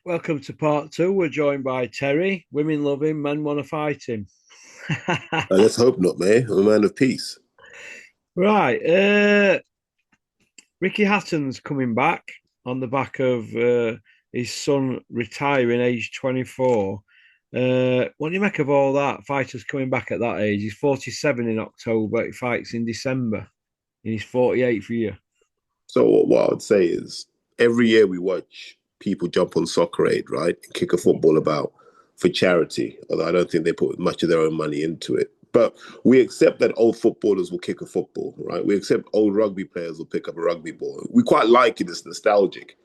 Welcome to part two. We're joined by Terry. Women love him, men want to fight him. Let's hope not, man. I'm a man of peace. Right. Ricky Hatton's coming back on the back of his son retiring age 24. What do you make of all that? Fighters coming back at that age. He's 47 in October. He fights in December in his 48th year. So what I would say is every year we watch people jump on Soccer Aid, right? And kick a football about for charity, although I don't think they put much of their own money into it. But we accept that old footballers will kick a football, right? We accept old rugby players will pick up a rugby ball. We quite like it. It's nostalgic.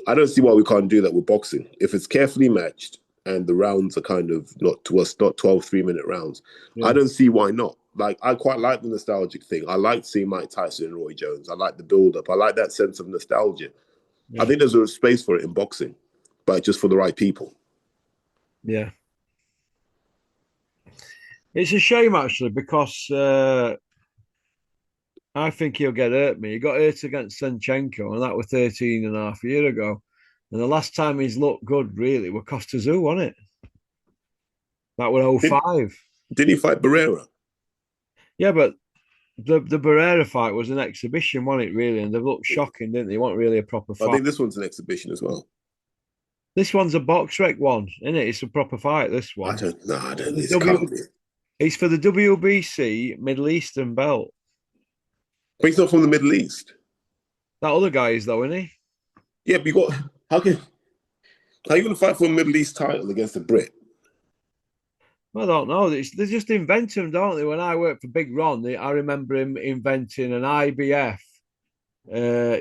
I don't see why we can't do that with boxing. If it's carefully matched and the rounds are kind of not to us, not 12 3-minute rounds, I Yeah. don't see why not. Like, I quite like the nostalgic thing. I like seeing Mike Tyson and Roy Jones. I like the build up. I like that sense of nostalgia. I Yeah. think there's a space for it in boxing, but just for the right people. Yeah. It's a shame actually because I think he'll get hurt. Me, he got hurt against Senchenko, and that was 13 and a half years ago. And the last time he's looked good, really, were Costa Zoo, wasn't it? That was Did, 05. did he fight Barrera? Yeah, but the Barrera fight was an exhibition, wasn't it, really? And they looked shocking, didn't they? It wasn't really a proper I fight. think this one's an exhibition as well. This one's a box rec one, isn't it? It's a proper fight, this I one. don't know. I For don't. the This W, can't be. it's for the WBC Middle Eastern belt. But he's not from the Middle East. That other guy is, though, isn't he? Yeah, but you got. How are you going to fight for a Middle East title against a Brit? I don't know. They just invent them, don't they? When I worked for Big Ron, I remember him inventing an IBF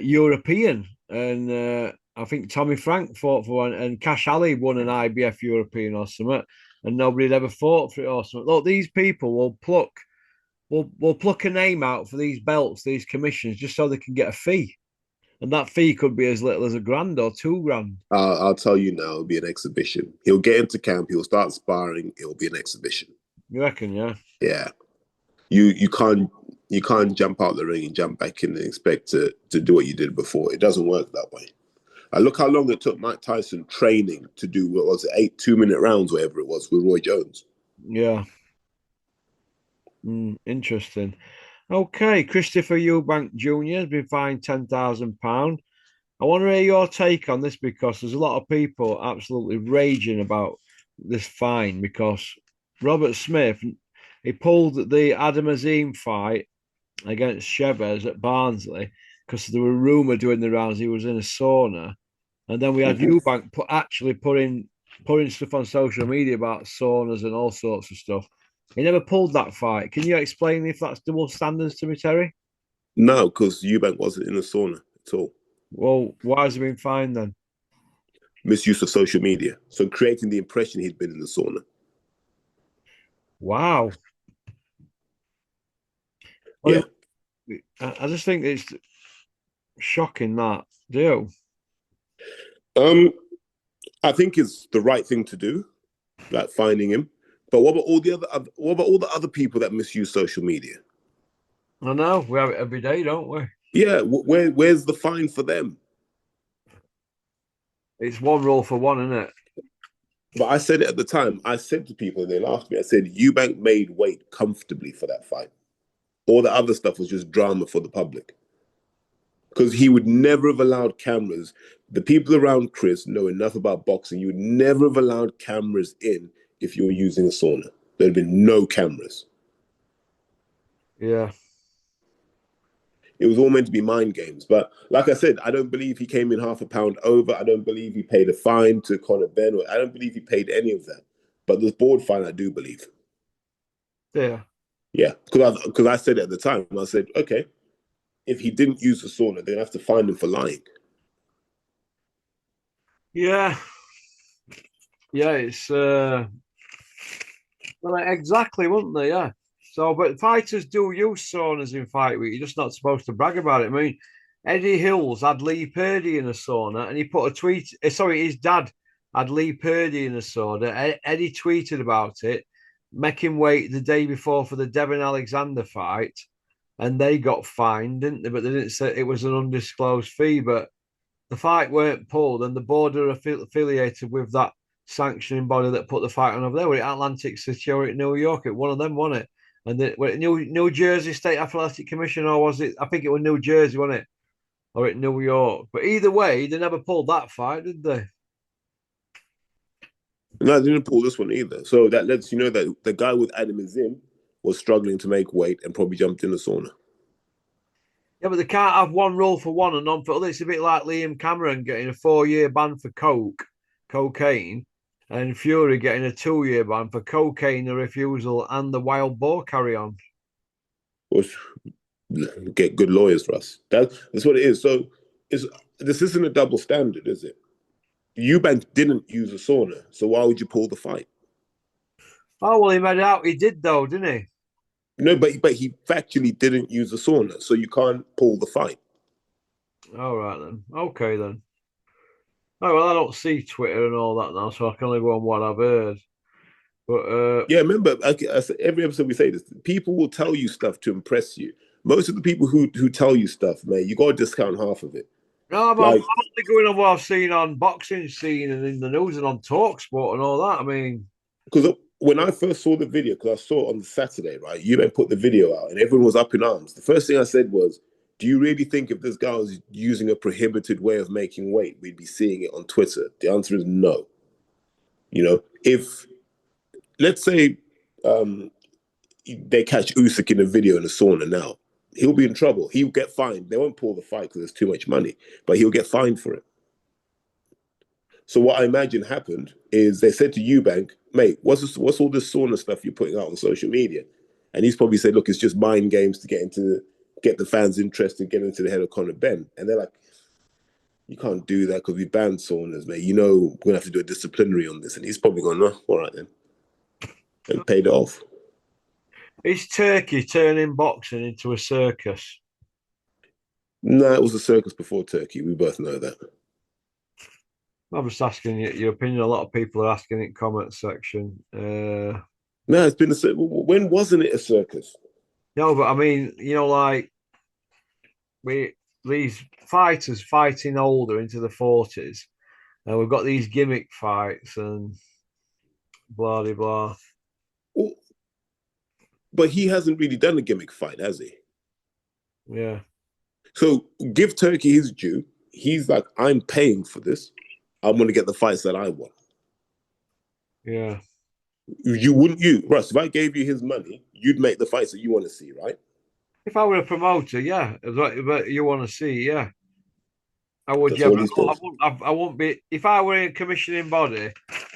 European, and I think Tommy Frank fought for one, and Cash Ali won an IBF European or something, and nobody had ever fought for it or something. Look, these people will pluck a name out for these belts, these commissions, just so they can get a fee, and that fee could be as little as £1,000 or £2,000. I'll tell you now, it'll be an exhibition. He'll get into camp, he'll start sparring, it'll be an exhibition. You reckon? Yeah. Yeah. You can't jump out the ring and jump back in and expect to do what you did before. It doesn't work that way. I look how long it took Mike Tyson training to do what was it, 8 2-minute rounds, whatever it was, with Roy Jones. Yeah. Interesting. Okay, Christopher Eubank Jr. has been fined £10,000. I want to hear your take on this because there's a lot of people absolutely raging about this fine because Robert Smith, he pulled the Adam Azim fight against Chavez at Barnsley because there were rumour doing the rounds he was in a sauna. And then we had Mm-hmm. Eubank actually putting stuff on social media about saunas and all sorts of stuff. He never pulled that fight. Can you explain if that's double standards to me, Terry? No, because Eubank wasn't in a sauna at all. Well, why has he been fined then? Misuse of social media. So creating the impression he'd been in the sauna. Wow. Yeah. Well, I just think it's shocking that, do you? Um, I think it's the right thing to do, like finding him. But what about all the other people that misuse social media? I know. We have it every day, don't we? Yeah, where's the fine for them? It's one rule for one, isn't it? But I said it at the time. I said to people, and they laughed at me. I said Eubank made weight comfortably for that fight. All the other stuff was just drama for the public. Because he would never have allowed cameras. The people around Chris know enough about boxing. You would never have allowed cameras in if you were using a sauna. There'd have been no cameras. Yeah. It was all meant to be mind games. But like I said, I don't believe he came in half a pound over. I don't believe he paid a fine to Conor Benn. I don't believe he paid any of that. But the board fine, I do believe. Yeah. Yeah, because I said at the time, I said, okay, if he didn't use the sauna, they'd have to fine him for lying. Yeah. Yeah. It's well, exactly, wouldn't they? Yeah. So, but fighters do use saunas in fight week. You're just not supposed to brag about it. I mean, Eddie Hills had Lee Purdy in a sauna, and he put a tweet. Sorry, his dad had Lee Purdy in a sauna. Eddie tweeted about it, make him wait the day before for the Devon Alexander fight, and they got fined, didn't they? But they didn't say it was an undisclosed fee. But the fight weren't pulled, and the board are affiliated with that sanctioning body that put the fight on over there. Were it Atlantic City or at New York? It one of them, wasn't it? And were it New Jersey State Athletic Commission, or was it? I think it was New Jersey, wasn't it? Or at New York. But either way, they never pulled that fight, did they? No, I didn't pull this one either. So that lets you know that the guy with Adam Zim was struggling to make weight and probably jumped in the sauna. Yeah, but they can't have one rule for one and none for other. It's a bit like Liam Cameron getting a 4-year ban for cocaine, and Fury getting a 2-year ban for cocaine, the refusal, and the wild boar carry on. Was get good lawyers for us. That's what it is. So this isn't a double standard, is it? Eubank didn't use a sauna, so why would you pull the fight? Oh, well, he made it out. He did, though, didn't he? No, but he factually didn't use a sauna, so you can't pull the fight. All right, then. Okay, then. Oh, well, I don't see Twitter and all that now, so I can only go on what I've heard. But yeah, remember, every episode we say this, people will tell you stuff to impress you. Most of the people who tell you stuff, man, you got to discount half of it. no, but I'm only going on what I've seen on boxing scene and in the news and on Talksport and all that. I mean, because when I first saw the video, because I saw it on the Saturday, right, you then put the video out and everyone was up in arms. The first thing I said was, do you really think if this guy was using a prohibited way of making weight, we'd be seeing it on Twitter? The answer is no. You know, if, let's say they catch Usyk in a video in a sauna now, he'll be in trouble. He'll get fined. They won't pull the fight because there's too much money, but he'll get fined for it. So what I imagine happened is they said to Eubank, mate, what's all this sauna stuff you're putting out on social media? And he's probably said, look, it's just mind games to get the fans interested, get into the head of Conor Benn. And they're like, you can't do that because we banned saunas, mate. You know, we're going to have to do a disciplinary on this. And he's probably gone, no, all right then. And paid it off. is Turkey turning boxing into a circus? No, it was a circus before Turkey. We both know that. I'm just asking your opinion. A lot of people are asking in comment section. No, it's been when wasn't it a circus? No, but I mean, like these fighters fighting older into the 40s, and we've got these gimmick fights and blah blah blah. Well, but he hasn't really done a gimmick fight, has he? Yeah. So give Turkey his due. He's like, I'm paying for this. I'm going to get the fights that I want. Yeah. Russ, if I gave you his money, you'd make the fights that you want to see, right? If I were a promoter, yeah. But you want to see, yeah. I would, That's yeah. all But he's doing. I won't be. If I were a commissioning body,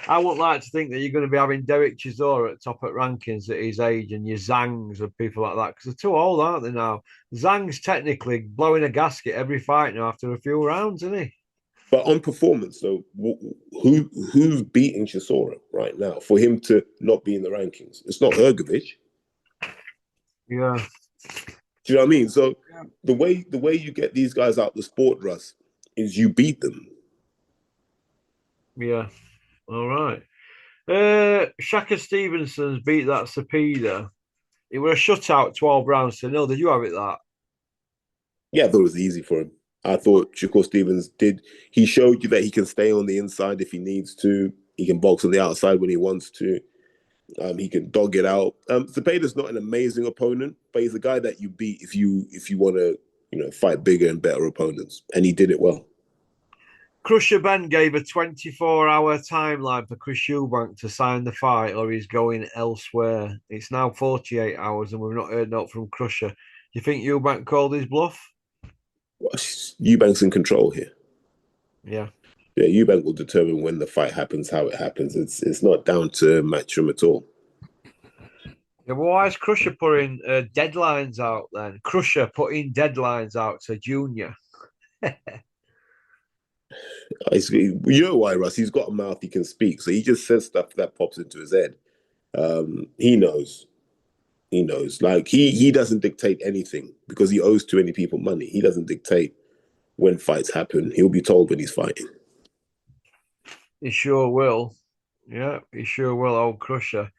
I wouldn't like to think that you're going to be having Derek Chisora at top at rankings at his age and your Zangs and people like that because they're too old, aren't they now? Zang's technically blowing a gasket every fight now after a few rounds, isn't he? But on performance, though, who's beating Chisora right now for him to not be in the rankings? It's not Hrgovic. Yeah. Do you know what I mean? So the way you get these guys out the sport, Russ, is you beat them. Yeah. All right. Shaka Stevenson's beat that Sapida. It was a shutout, 12 rounds to nil. Did you have it that? Yeah, I thought it was easy for him. I thought Shakur Stevens did. He showed you that he can stay on the inside if he needs to. He can box on the outside when he wants to. He can dog it out. Zepeda's not an amazing opponent, but he's a guy that you beat if you want to, fight bigger and better opponents, and he did it well. Crusher Benn gave a 24-hour timeline for Chris Eubank to sign the fight, or he's going elsewhere. It's now 48 hours, and we've not heard not from Crusher. Do you think Eubank called his bluff? Well, Eubank's in control here. Yeah. Yeah, Eubank will determine when the fight happens, how it happens. It's not down to Matchroom at all. Yeah, well, why is Crusher putting deadlines out then? Crusher putting deadlines out to Junior. You know why, Russ? He's got a mouth, he can speak. So he just says stuff that pops into his head. He knows. He knows. Like, he doesn't dictate anything because he owes too many people money. He doesn't dictate when fights happen. He'll be told when he's fighting. He sure will. Yeah, he sure will, old Crusher.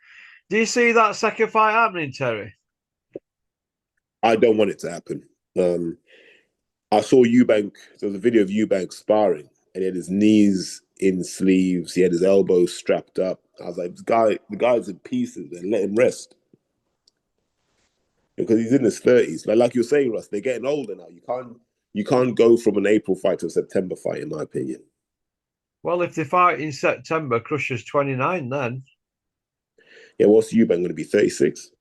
Do you see that second fight happening, Terry? I don't want it to happen. I saw Eubank. There was a video of Eubank sparring, and he had his knees in sleeves. He had his elbows strapped up. I was like, the guy's in pieces, and let him rest because he's in his 30s. Like you're saying, Russ, they're getting older now. You can't go from an April fight to a September fight, in my opinion. Well, if they fight in September, Crusher's 29 then. Yeah, what's Eubank going to be? 36.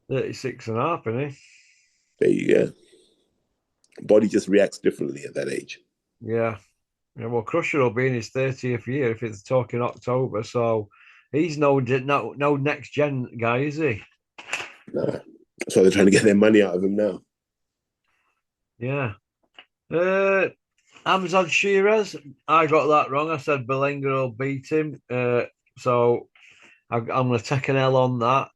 36 and a half, isn't he? There you go. Body just reacts differently at that age. Yeah. Yeah, well, Crusher will be in his 30th year if it's talking October, so he's no next gen guy, is he? Nah. So they're trying to get their money out of him now. Yeah. Amzad Shiraz, I got that wrong. I said Belenga will beat him. So I'm going to take an L on that.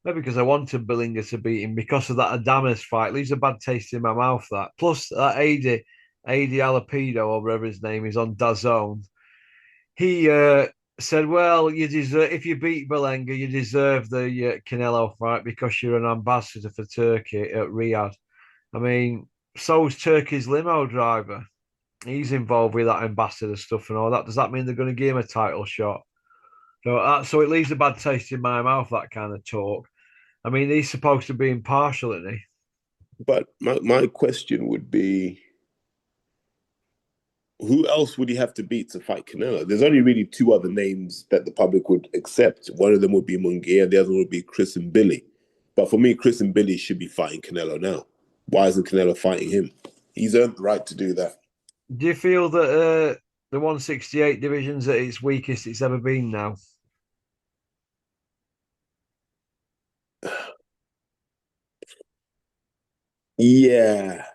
Maybe because I wanted Belinga to beat him because of that Adames fight. Leaves a bad taste in my mouth, that. Plus, that AD Alapido, or whatever his name is, on DAZN. He said, well, you deserve, if you beat Belenga, you deserve the Canelo fight because you're an ambassador for Turkey at Riyadh. I mean, so's Turkey's limo driver. He's involved with that ambassador stuff and all that. Does that mean they're going to give him a title shot? So it leaves a bad taste in my mouth, that kind of talk. I mean, he's supposed to be impartial, isn't he? But my question would be, who else would he have to beat to fight Canelo? There's only really two other names that the public would accept. One of them would be Munguia, the other would be Chris and Billy. But for me, Chris and Billy should be fighting Canelo now. Why isn't Canelo fighting him? He's earned the right to do that. Do you feel that the 168 division's at its weakest it's ever been now? Yeah.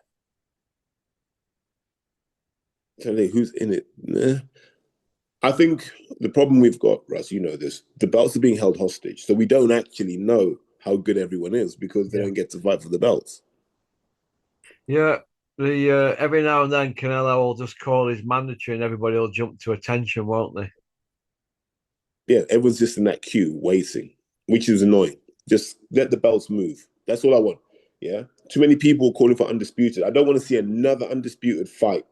Tell you who's in it. I think the problem we've got, Russ, you know this, the belts are being held hostage. So we don't actually know how good everyone is because they don't get to fight for the belts. Yeah. The every now and then Canelo will just call his mandatory and everybody will jump to attention, won't they? Yeah, everyone's just in that queue waiting, which is annoying. Just let the belts move. That's all I want. Yeah. Too many people calling for undisputed. I don't want to see another undisputed fight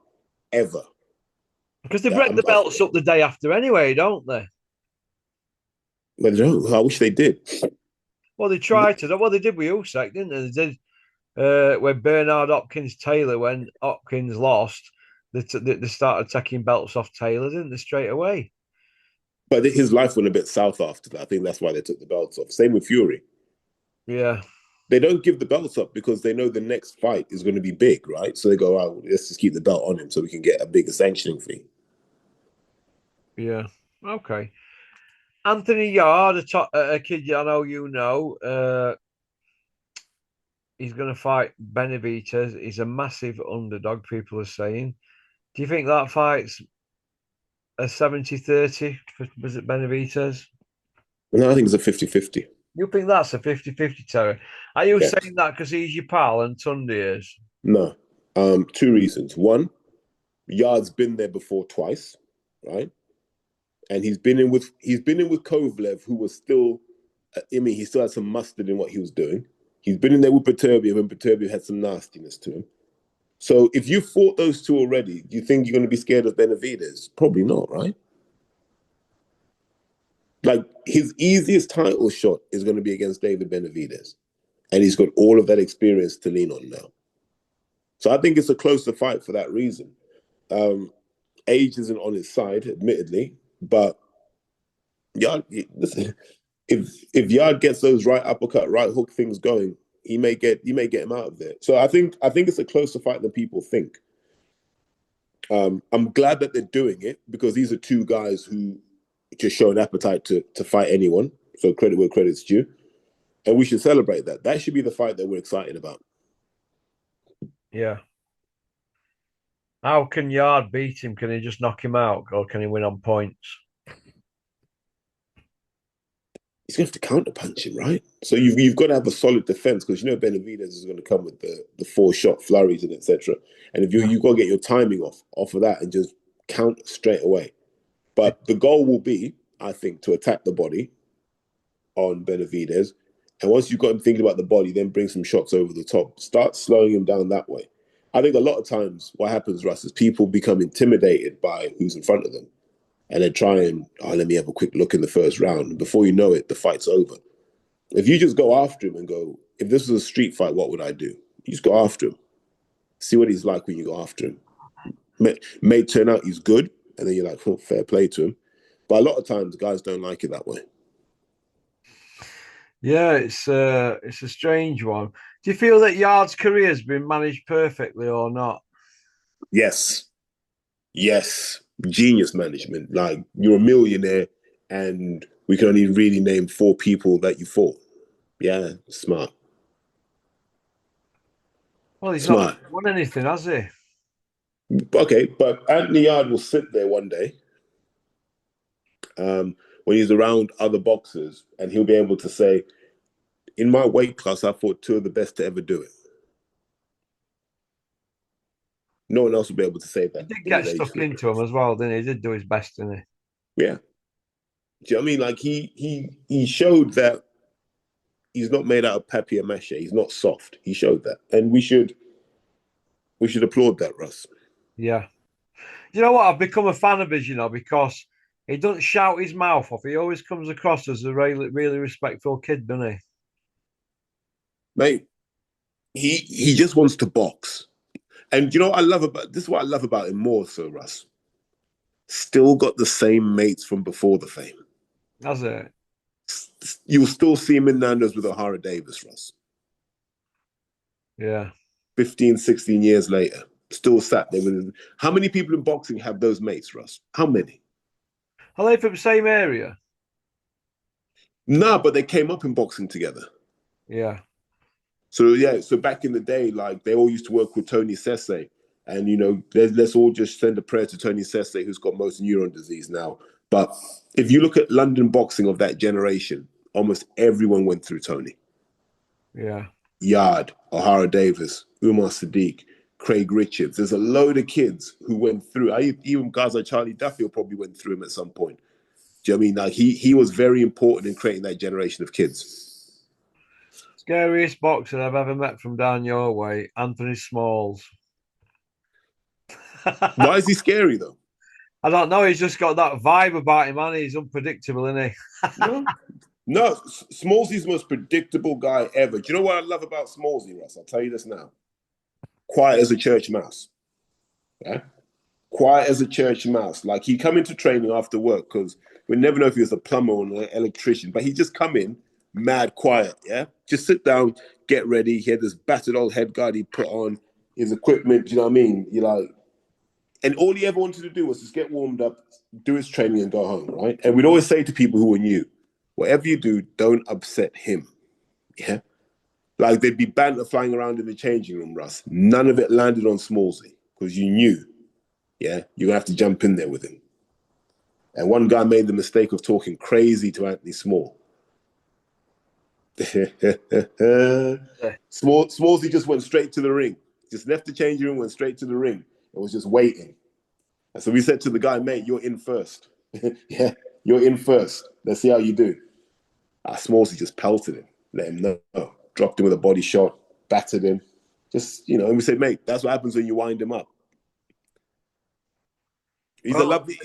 ever. Because they break the belts up the day after anyway, don't they? But no, I wish they did. Well, they tried to. Well, they did with Usyk, didn't they? They did when Bernard Hopkins Taylor, when Hopkins lost, they started taking belts off Taylor, didn't they, straight away? But his life went a bit south after that. I think that's why they took the belts off. Same with Fury. Yeah. They don't give the belts up because they know the next fight is going to be big, right? So they go, oh, let's just keep the belt on him so we can get a bigger sanctioning fee. Yeah. Okay. Anthony Yard, a kid I know you know, he's going to fight Benavidez. He's a massive underdog, people are saying. Do you think that fight's a 70-30? Was it Benavidez? No, I think it's a 50-50. You think that's a 50-50, Terry? Are you Yes. saying that because he's your pal and Tunde is? No. Two reasons. One, Yard's been there before twice, right? And he's been in with Kovalev, who was still, I mean, he still had some mustard in what he was doing. He's been in there with Beterbiev, and Beterbiev had some nastiness to him. So if you fought those two already, do you think you're going to be scared of Benavidez? Probably not, right? Like, his easiest title shot is going to be against David Benavidez. And he's got all of that experience to lean on now. So I think it's a closer fight for that reason. Age isn't on his side, admittedly, but Yard, listen, if Yard gets those right uppercut, right hook things going, he may get him out of there. So I think it's a closer fight than people think. I'm glad that they're doing it because these are two guys who just show an appetite to fight anyone. So credit where credit's due. And we should celebrate that. That should be the fight that we're excited about. Yeah. How can Yard beat him? Can he just knock him out or can he win on points? He's going to have to counterpunch him, right? So you've got to have a solid defense because you know Benavidez is going to come with the 4-shot flurries and etc. And if you've got to get your timing off of that and just count straight away. But the goal will be, I think, to attack the body on Benavidez. And once you've got him thinking about the body, then bring some shots over the top. Start slowing him down that way. I think a lot of times what happens, Russ, is people become intimidated by who's in front of them. And then try and, let me have a quick look in the first round. And before you know it, the fight's over. If you just go after him and go, if this was a street fight, what would I do? You just go after him. See what he's like when you go after him. May turn out he's good, and then you're like, oh, fair play to him. But a lot of times, guys don't like it that way. Yeah, it's a strange one. Do you feel that Yard's career has been managed perfectly or not? Yes. Yes. Genius management. Like, you're a millionaire, and we can only really name 4 people that you fought. Yeah, smart. Well, he's Smart. not won anything, has he? Okay, but Anthony Yard will sit there one day when he's around other boxers, and he'll be able to say, in my weight class, I fought 2 of the best to ever do it. No one else will be able to say He that did in get his age stuck group. into him as well, didn't he? He did do his best, didn't Yeah. Do you know what I mean? Like, he showed that he's not made out of papier-mâché. He's not soft. He showed that. And we should applaud that, Russ. he? Yeah. You know what? I've become a fan of his, because he doesn't shout his mouth off. He always comes across as a really, really respectful kid, doesn't he? Mate, he just wants to box. And you know what I love about this is what I love about him more so, Russ. Still got the same mates from before the fame. That's it. You'll still see him in Nando's with Hrgovic, Russ. Yeah. 15, 16 years later, still sat there with him. How many people in boxing have those mates, Russ? How many? Are they from the same area? Nah, but they came up in boxing together. Yeah. So yeah, so back in the day, like they all used to work with Tony Sese. And let's all just send a prayer to Tony Sese, who's got motor neuron disease now. But if you look at London boxing of that generation, almost everyone went through Tony. Yeah. Yard, O'Hara Davis, Umar Sadiq, Craig Richards. There's a load of kids who went through. Even guys like Charlie Duffield probably went through him at some point. Do you know what I mean? Like he was very important in creating that generation of kids. Scariest boxer I've ever met from down your way, Anthony Smalls. Why is he scary though? I don't know. He's just got that vibe about him, man. He's unpredictable, isn't he? No, Smallsy's the most predictable guy ever. Do you know what I love about Smallsy, Russ? I'll tell you this now. Quiet as a church mouse. Yeah? Quiet as a church mouse. Like he'd come into training after work because we never know if he was a plumber or an electrician, but he'd just come in mad quiet, yeah? Just sit down, get ready. He had this battered old head guard he put on, his equipment, do you know what I mean? You're like, and all he ever wanted to do was just get warmed up, do his training and go home, right? And we'd always say to people who were new, whatever you do, don't upset him, yeah? Like there'd be banter flying around in the changing room, Russ. None of it landed on Smallsy because you knew, yeah, you're going to have to jump in there with him. And one guy made the mistake of talking crazy to Anthony Small. Smallsy just went straight to the ring. Just left the changing room, went straight to the ring. And was just waiting. And so we said to the guy, mate, you're in first. Yeah, you're in first. Let's see how you do. Smallsy just pelted him, let him know. Dropped him with a body shot, battered him. Just, and we said, mate, that's what happens when you wind him up. He's a lovely.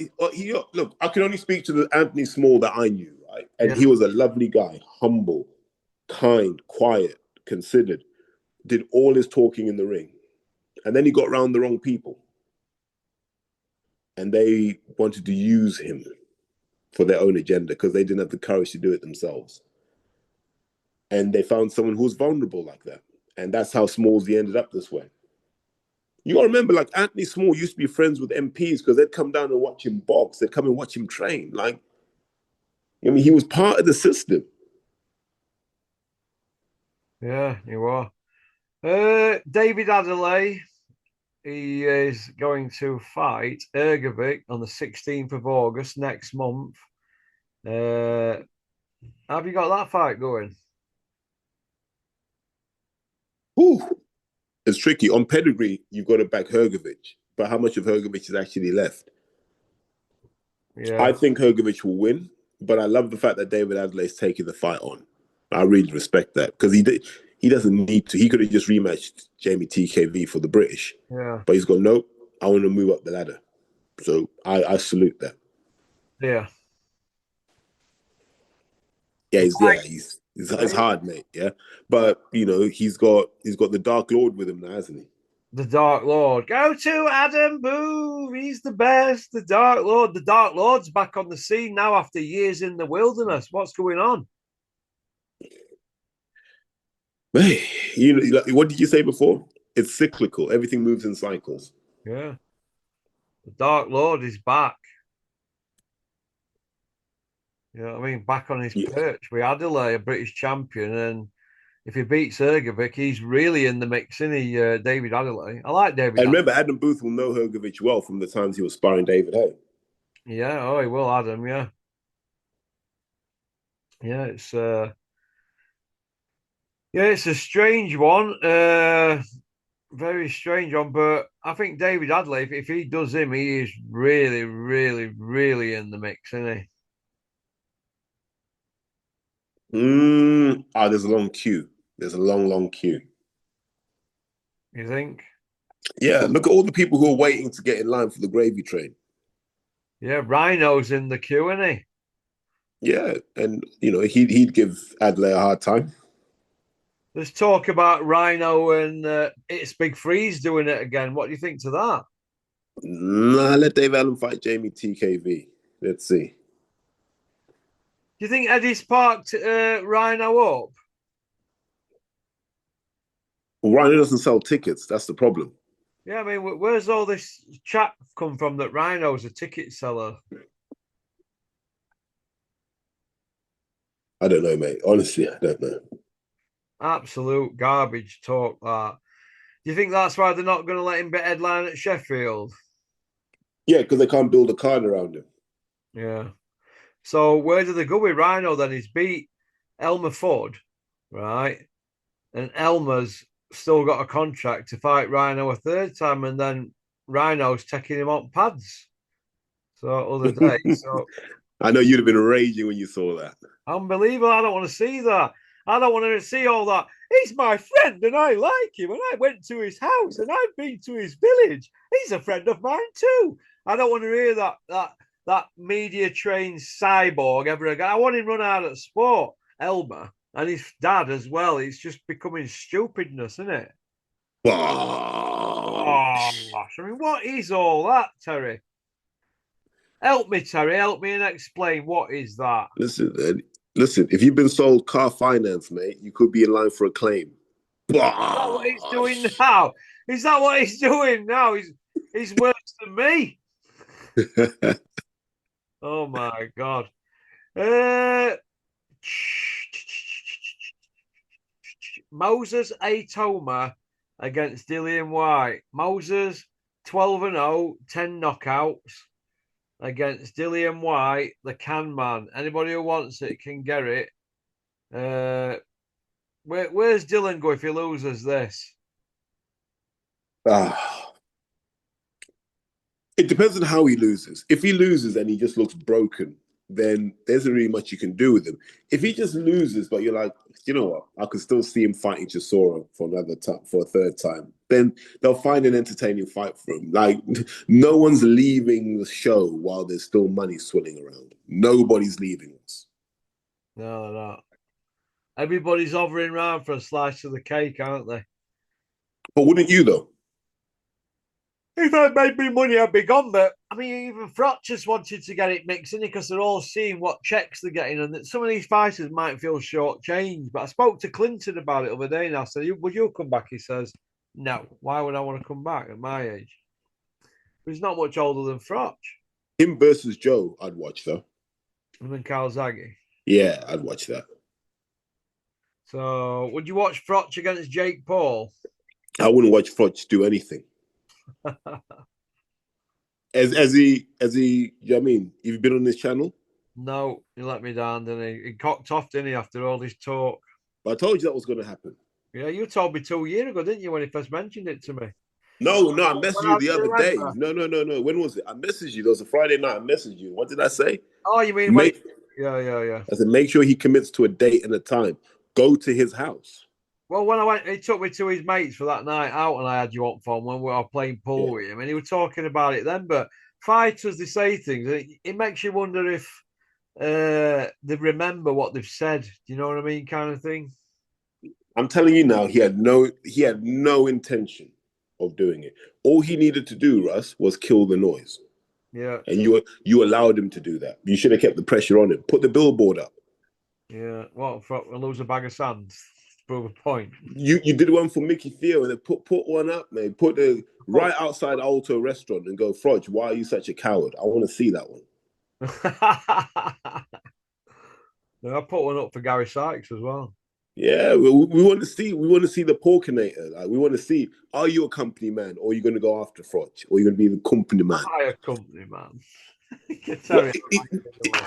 Look, I can only speak to the Anthony Small that I knew, right? And he was a lovely guy, humble, kind, quiet, considered. Did all his talking in the ring, and then he got around the wrong people, and they wanted to use him for their own agenda because they didn't have the courage to do it themselves. And they found someone who was vulnerable like that, and that's how Smallsy ended up this way. You gotta remember, like Anthony Small used to be friends with MPs because they'd come down and watch him box. They'd come and watch him train. Like, I mean, he was part of the system. Yeah, you are. David Adeleye, he is going to fight Hrgovic on the 16th of August next month. Have you got that fight going? Whew. It's tricky. On pedigree, you've got to back Hrgovic, but how much of Hrgovic is actually left? Yeah. I think Hrgovic will win, but I love the fact that David Adelaide is taking the fight on. I really respect that because He doesn't need to. He could have just rematched Jamie TKV for the British. Yeah. But he's gone, nope, I want to move up the ladder. So I salute that. Yeah. Yeah, it's hard, mate. Yeah. But he's got the Dark Lord with him now, hasn't he? The Dark Lord. Go to Adam Boom. He's the best. The Dark Lord. The Dark Lord's back on the scene now after years in the wilderness. What's going on? Hey, what did you say before? It's cyclical. Everything moves in cycles. Yeah. The Dark Lord is back. You know what I mean? Back on his perch with Adeleye, a British champion. And if he beats Hrgovic, he's really in the mix, isn't he, David Adeleye? I like David. And remember, Adam Booth will know Hrgovic well from the times he was sparring David Hay. Yeah, oh, he will, Adam, yeah. Yeah, it's a strange one. Very strange one, but I think David Adeleye, if he does him, he is really, really, really in the mix, isn't he? There's a long queue. There's a long, long queue. You think? Yeah, look at all the people who are waiting to get in line for the gravy train. Yeah, Rhino's in the queue, isn't he? Yeah, and he'd give Adeleye a hard time. There's talk about Rhino and It's Big Freeze doing it again. What do you think to that? Nah, let Dave Allen fight Jamie TKV. Let's see. Do you think Eddie's parked Rhino up? Well, Rhino doesn't sell tickets. That's the problem. Yeah, I mean, where's all this chat come from that Rhino's a ticket seller? I don't know, mate. Honestly, I don't know. Absolute garbage talk, that. Do you think that's why they're not going to let him be headline at Sheffield? Yeah, because they can't build a card around him. Yeah. So where do they go with Rhino then? He's beat Elmer Fudd, right? And Elmer's still got a contract to fight Rhino a third time, and then Rhino's taking him on pads. So other day, so I know you'd have been raging when you saw that. unbelievable. I don't want to see that. I don't want to see all that. He's my friend and I like him. And I went to his house and I've been to his village. He's a friend of mine too. I don't want to hear that media trained cyborg ever again. I want him run out of sport, Elmer, and his dad as well. It's just becoming stupidness, isn't it? Oh, gosh. I mean, what is all that, Terry? Help me, Terry. Help me and explain what is that. Listen. If you've been sold car finance, mate, you could be in line for a claim. Is that what he's doing now? Is that what he's doing now? He's worse than me. Oh my God. Moses Atoma against Dillian White. Moses 12-0, 10 knockouts against Dillian White, the can man. Anybody who wants it can get it. Where's Dylan go if he loses this? It depends on how he loses. If he loses and he just looks broken, then there isn't really much you can do with him. If he just loses, but you're like, you know what, I could still see him fighting Chisora for another time, for a third time, then they'll find an entertaining fight for him. Like, no one's leaving the show while there's still money swirling around. Nobody's leaving us. No, they're not. Everybody's hovering around for a slice of the cake, aren't they? But wouldn't you, though? If I made me money, I'd be gone. But I mean, even Froch just wanted to get it mixing because they're all seeing what checks they're getting, and that some of these fighters might feel shortchanged. But I spoke to Clinton about it the other day, and I said, "Would you come back?" He says, "No. Why would I want to come back at my age?" But he's not much older than Froch. Him versus Joe, I'd watch though. And then Calzaghe. Yeah, I'd watch that. So, would you watch Froch against Jake Paul? I wouldn't watch Froch do anything. As he, you know what I mean? You've been on this channel? No, he let me down, didn't he? He cocked off, didn't he, after all this talk? But I told you that was going to happen. Yeah, you told me 2 years ago, didn't you, when he first mentioned it to me? No, I messaged you the other day. No. When was it? I messaged you. There was a Friday night. I messaged you. What did I say? Oh, you mean Yeah. I said, make sure he commits to a date and a time. Go to his house. Well, when I went, he took me to his mates for that night out, and I had you on phone when we were playing pool Yeah. with him, and he was talking about it then. But fighters, they say things. It makes you wonder if they remember what they've said. Do you know what I mean? Kind of thing. I'm telling you now, he had no intention of doing it. All he needed to do, Russ, was kill the noise. Yeah, And you allowed him to do that. You should have kept the pressure on him. Put the billboard up. yeah. What? For lose a bag of sand to prove a point. You did one for Mickey Theo and then put one up, man. Put the right outside Alto restaurant and go, Froch, why are you such a coward? I want to see that one. I put one up for Gary Sykes as well. Yeah, we want to see the porkinator. Like, we want to see, are you a company man or are you going to go after Froch or are you going to be the company man? I a company man. Well, Terry,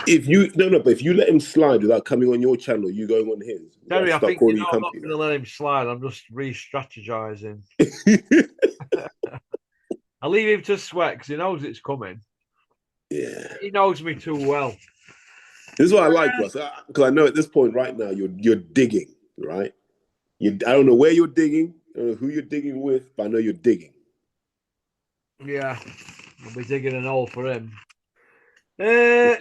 if you no, but if you let him slide without coming on your channel, you going on his. Terry, I Start think calling you I'm not company going to let him slide. I'm just re-strategizing. man. I leave him to sweat because he knows it's coming. Yeah, He knows me too well. this is what I like, Russ, because I know at this point right now you're digging, right? I don't know where you're digging, I don't know who you're digging with, but I know you're digging. Yeah, I'll be digging an hole for him. Uh,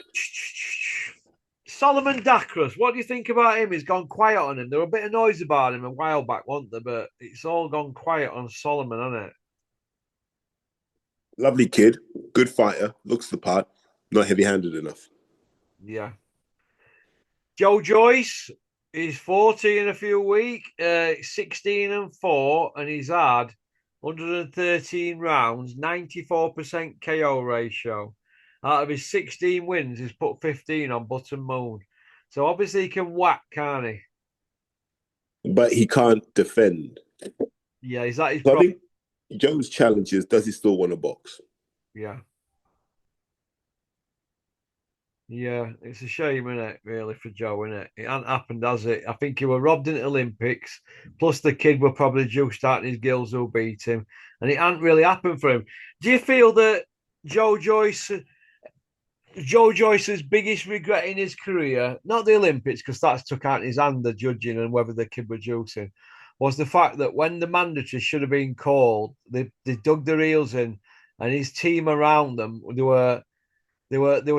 Solomon Dakras, what do you think about him? He's gone quiet on him. There were a bit of noise about him a while back, wasn't there? But it's all gone quiet on Solomon, hasn't it? Lovely kid, good fighter, looks the part, not heavy-handed enough. Yeah. Joe Joyce, he's 40 in a few weeks, 16-4, and he's had 113 rounds, 94% KO ratio. Out of his 16 wins, he's put 15 on Button Moon. So obviously he can whack, can't he? But he can't defend. Yeah, is that his So I problem? think Joe's challenge is, does he still want to box? Yeah. Yeah, it's a shame, isn't it, really, for Joe, isn't it? It hasn't happened, has it? I think he were robbed in the Olympics, plus the kid were probably due starting his gills who beat him, and it hasn't really happened for him. Do you feel that Joe Joyce, Joe Joyce's biggest regret in his career, not the Olympics, because that's took out his hand, the judging and whether the kid were juicing, was the fact that when the mandatory should have been called, they dug their heels in, and his team around them, they were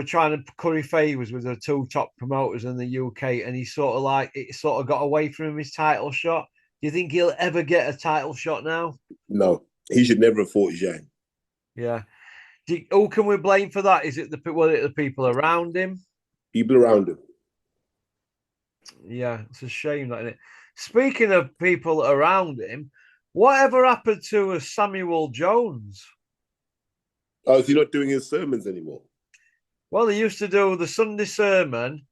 trying to curry favors with the two top promoters in the UK, and he sort of got away from him his title shot. Do you think he'll ever get a title shot now? No, he should never have fought Zhang. Yeah. Who can we blame for that? Is it the people around him? People around him. Yeah, it's a shame that, isn't it? Speaking of people around him, whatever happened to Samuel Jones? Oh, is he not doing his sermons anymore? Well, they used to do the Sunday sermon,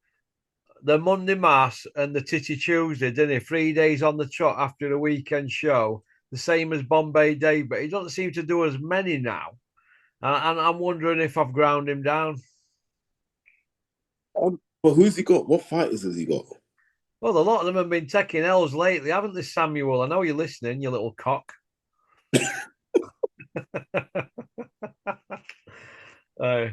the Monday Mass, and the Titty Tuesday, didn't he? 3 days on the trot after the weekend show, the same as Bombay Day, but he doesn't seem to do as many now. And I'm wondering if I've ground him down. Well, who's he got? What fighters has he got? Well, a lot of them have been taking L's lately, haven't they, Samuel? I know you're listening, you little cock. uh,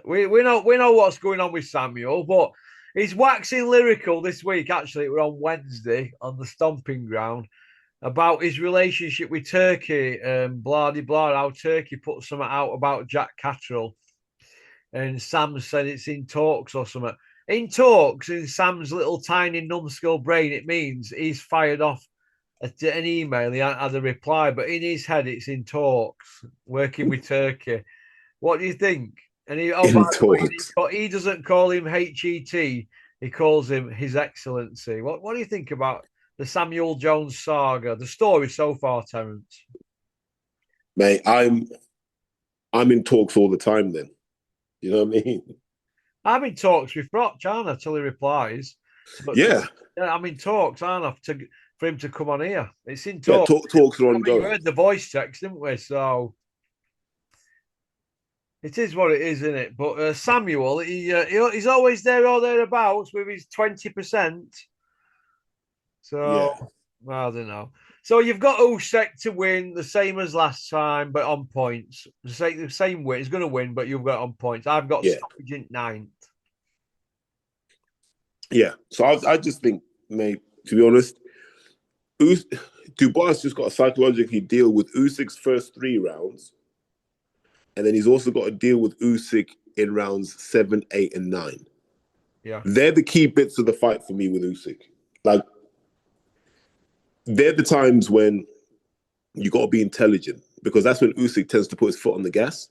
we know what's going on with Samuel, but he's waxing lyrical this week. Actually, we're on Wednesday on the stomping ground about his relationship with Turkey, blah de blah. How Turkey put something out about Jack Catterall, and Sam said it's in talks or something. In talks, in Sam's little tiny numbskull brain, it means he's fired off an email. He hadn't had a reply, but in his head, it's in talks, working with Turkey. What do you think? And by In the talks. way, he doesn't call him HET. He calls him His Excellency. What do you think about the Samuel Jones saga? The story so far, Terence. Mate, I'm in talks all the time then. You know what I mean? I'm in talks with Froch, aren't I, till he replies. Yeah. I'm in talks, aren't I, for him to come on here. It's in Yeah, talks. talks are I mean, you ongoing. heard the voice text, didn't we? So it is what it is, isn't it? But Samuel, he's always there or thereabouts with his 20%. So Yeah. I don't know. So you've got Usyk to win the same as last time, but on points. The same win. He's going to win, but you've got on points. I've got Yeah. stoppage in ninth. Yeah. So I just think, mate, to be honest, Us- Dubois just got to psychologically deal with Usyk's first 3 rounds, and then he's also got to deal with Usyk in rounds 7, 8, and 9. Yeah. They're the key bits of the fight for me with Usyk. Like, they're the times when you got to be intelligent, because that's when Usyk tends to put his foot on the gas.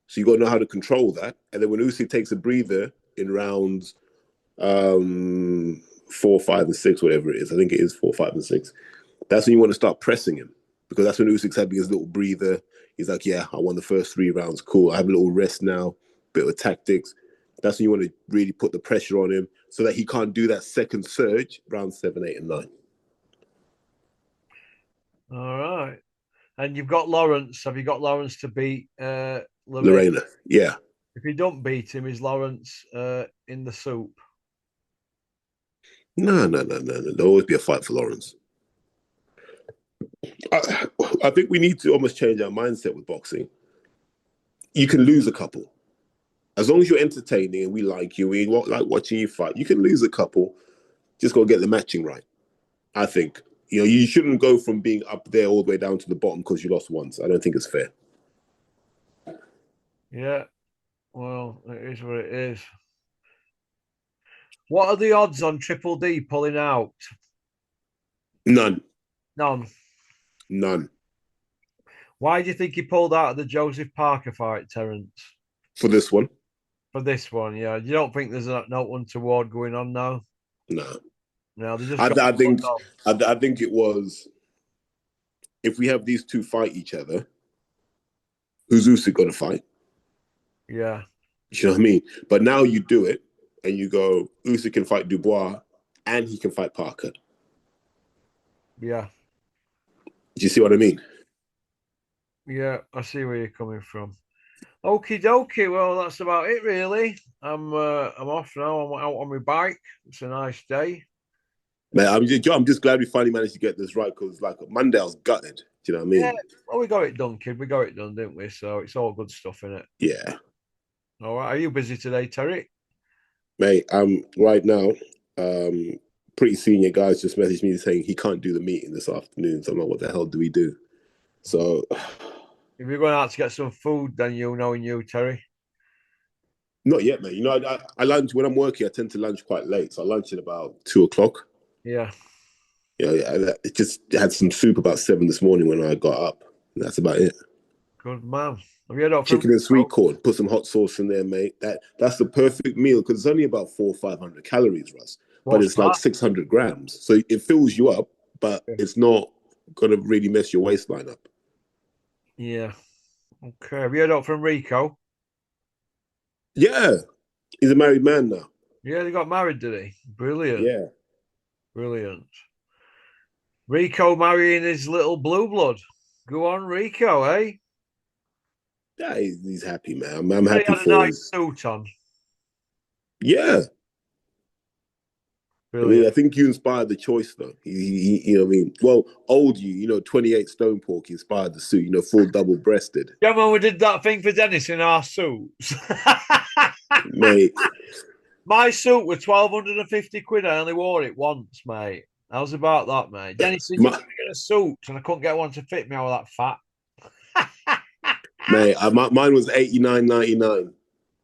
So you got to know how to control that. And then when Usyk takes a breather in rounds 4, 5, and 6, whatever it is, I think it is 4, 5, and 6. That's when you want to start pressing him, because that's when Usyk's having his little breather. He's like, yeah, I won the first 3 rounds. Cool. I have a little rest now, bit of tactics. That's when you want to really put the pressure on him so that he can't do that second surge round 7, 8, and 9. All right. And you've got Lawrence. Have you got Lawrence to beat Lorraine? Lorena, yeah. If you don't beat him, is Lawrence in the soup? No. There'll always be a fight for Lawrence. I think we need to almost change our mindset with boxing. You can lose a couple. As long as you're entertaining and we like you, we like watching you fight, you can lose a couple. Just got to get the matching right. I think. You shouldn't go from being up there all the way down to the bottom because you lost once. I don't think it's fair. Yeah. Well, it is what it is. What are the odds on Triple D pulling out? None. None. Why do you think he pulled out of the Joseph Parker fight, Terence? For this one? For this one, yeah. You don't think there's no untoward going on now? No. No, they just I think it was, if we have these two fight each other, who's Usyk going to fight? Yeah. You know what I mean? But now you do it and you go, Usyk can fight Dubois and he can fight Parker. Yeah. Do you see what I mean? Yeah, I see where you're coming from. Okie dokie. Well, that's about it, really. I'm off now. I'm out on my bike. It's a nice day. Man, I'm just glad we finally managed to get this right, because like Monday I was gutted. Do you know what I mean? Yeah. Well, we got it done, kid. We got it done, didn't we? So it's all good stuff, in it. Yeah. All right. Are you busy today, Terry? Mate, I'm right now. Pretty senior guys just messaged me saying he can't do the meeting this afternoon. So I'm like, what the hell do we do? So If you're going out to get some food, then knowing you, Terry. not yet, mate. I lunch when I'm working. I tend to lunch quite late, so I lunch at about 2 o'clock. Yeah. It just had some soup about 7 this morning when I got up. That's about it. Good man. Have you had up Chicken and sweet corn. Put some hot sauce in there, mate. That's the perfect meal, because it's only about 400 or 500 calories, Russ. But it's like 600 grams, so it fills you up, but it's not gonna really mess your waistline up. Yeah. Okay. Have you heard up from Rico? Yeah, he's a married man now. Yeah, they got married, did he? Brilliant. Yeah. Brilliant. Rico marrying his little blue blood. Go on, Rico, eh? Yeah, he's happy, man. I'm He happy had a for nice his. suit on. Yeah. Brilliant. I think you inspired the choice, though. You know what I mean? Well, old 28 stone pork inspired the suit, full double breasted. Yeah, man, we did that thing for Dennis in our suits. Mate. My suit was 1,250 quid. I only wore it once, mate. How's about that, mate? Dennis said, you're going to get a suit, and I couldn't get one to fit me. I was that fat. Mate, mine was $89.99.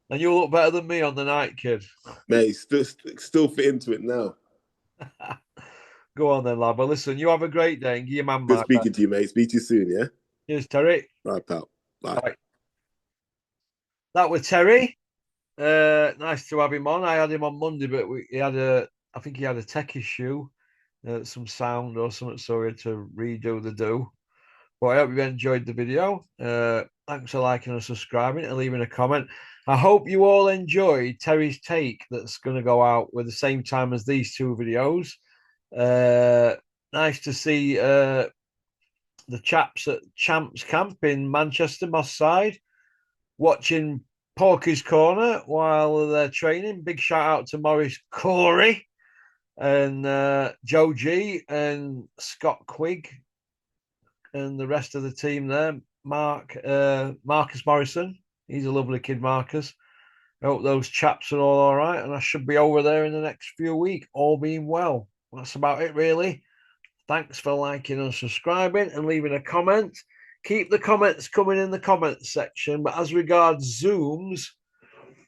And you look better than me on the night, kid. Mate, still fit into it now. Go on then, lad. But listen, you have a great day and give your man Good speaking to you, mate. Speak to you soon, yeah? Cheers, Terry. Right, pal. Bye. Bye. That was Terry. Nice to have him on. I had him on Monday, but I think he had a tech issue, some sound or something, so we had to redo the do. But I hope you enjoyed the video. Thanks for liking and subscribing and leaving a comment. I hope you all enjoyed Terry's take that's going to go out with the same time as these two videos. Nice to see the chaps at Champs Camp in Manchester, Moss Side, watching Porky's Corner while they're training. Big shout out to Maurice Corey and Joe G and Scott Quigg and the rest of the team there. Marcus Morrison. He's a lovely kid, Marcus. I hope those chaps are all right, and I should be over there in the next few weeks, all being well. That's about it, really. Thanks for liking and subscribing and leaving a comment. Keep the comments coming in the comments section. But as regards Zooms,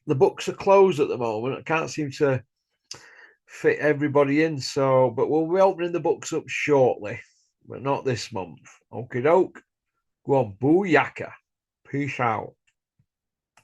the books are closed at the moment. I can't seem to fit everybody in. So, but we'll be opening the books up shortly, but not this month. Okie doke. Go on, booyaka. Peace out.